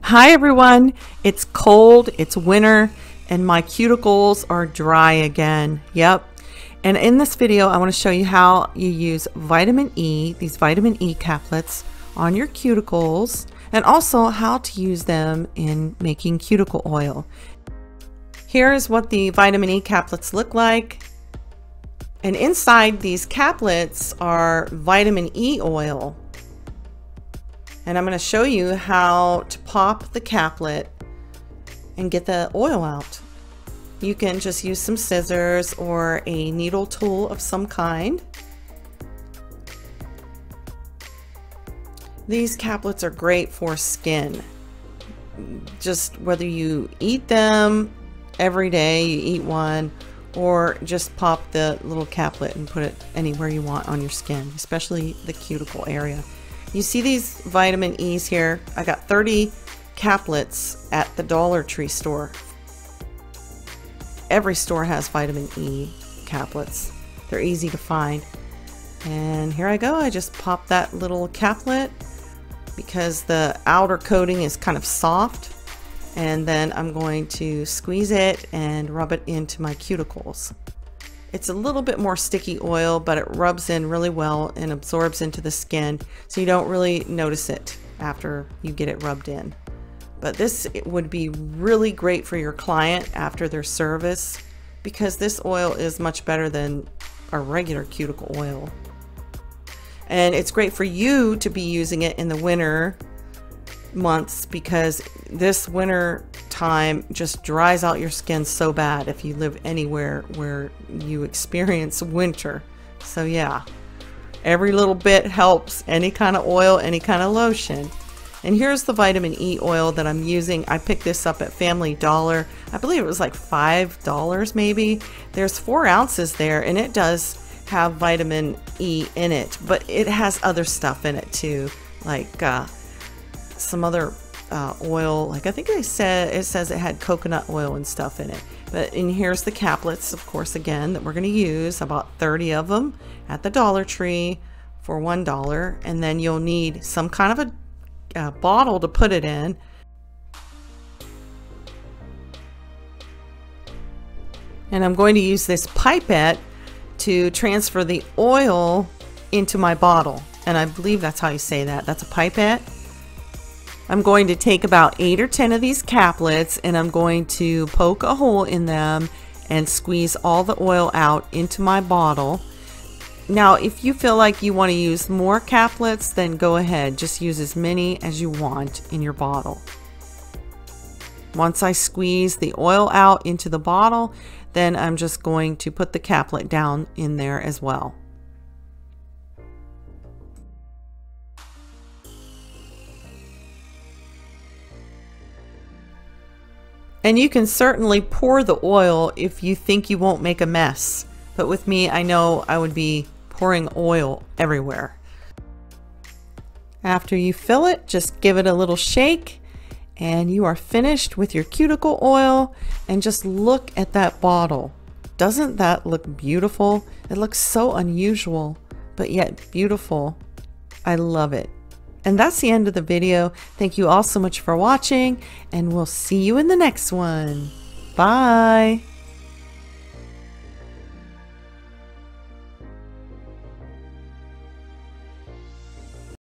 Hi everyone, it's cold, it's winter, and my cuticles are dry again. Yep. And in this video, I want to show you how you use vitamin E, these vitamin E caplets on your cuticles, and also how to use them in making cuticle oil. Here's what the vitamin E caplets look like. And inside these caplets are vitamin E oil. And I'm going to show you how to pop the caplet and get the oil out. You can just use some scissors or a needle tool of some kind. These caplets are great for skin. Just whether you eat them every day, you eat one, or just pop the little caplet and put it anywhere you want on your skin, especially the cuticle area. You see these vitamin E's here? I got 30 caplets at the Dollar Tree store. Every store has vitamin E caplets. They're easy to find. And here I go. I just pop that little caplet because the outer coating is kind of soft. And then I'm going to squeeze it and rub it into my cuticles. It's a little bit more sticky oil, but it rubs in really well and absorbs into the skin, so you don't really notice it after you get it rubbed in. But this would be really great for your client after their service because this oil is much better than a regular cuticle oil. And it's great for you to be using it in the winter months because this winter time just dries out your skin so bad if you live anywhere where you experience winter. So yeah, every little bit helps. Any kind of oil, any kind of lotion. And here's the vitamin E oil that I'm using. I picked this up at Family Dollar. I believe it was like $5 maybe. There's 4 ounces there, and it does have vitamin E in it, but it has other stuff in it too, like some other oil, like I think it says it had coconut oil and stuff in it. But and here's the caplets, of course, again, that we're going to use, about 30 of them at the Dollar Tree for $1. And then you'll need some kind of a bottle to put it in. And I'm going to use this pipette to transfer the oil into my bottle. And I believe that's how you say that. That's a pipette. I'm going to take about 8 or 10 of these caplets and I'm going to poke a hole in them and squeeze all the oil out into my bottle. Now, if you feel like you want to use more caplets, then go ahead. Just use as many as you want in your bottle. Once I squeeze the oil out into the bottle, then I'm just going to put the caplet down in there as well. And you can certainly pour the oil if you think you won't make a mess. But with me, I know I would be pouring oil everywhere. After you fill it, just give it a little shake and you are finished with your cuticle oil. And just look at that bottle. Doesn't that look beautiful? It looks so unusual, but yet beautiful. I love it. And that's the end of the video. Thank you all so much for watching, and we'll see you in the next one. Bye.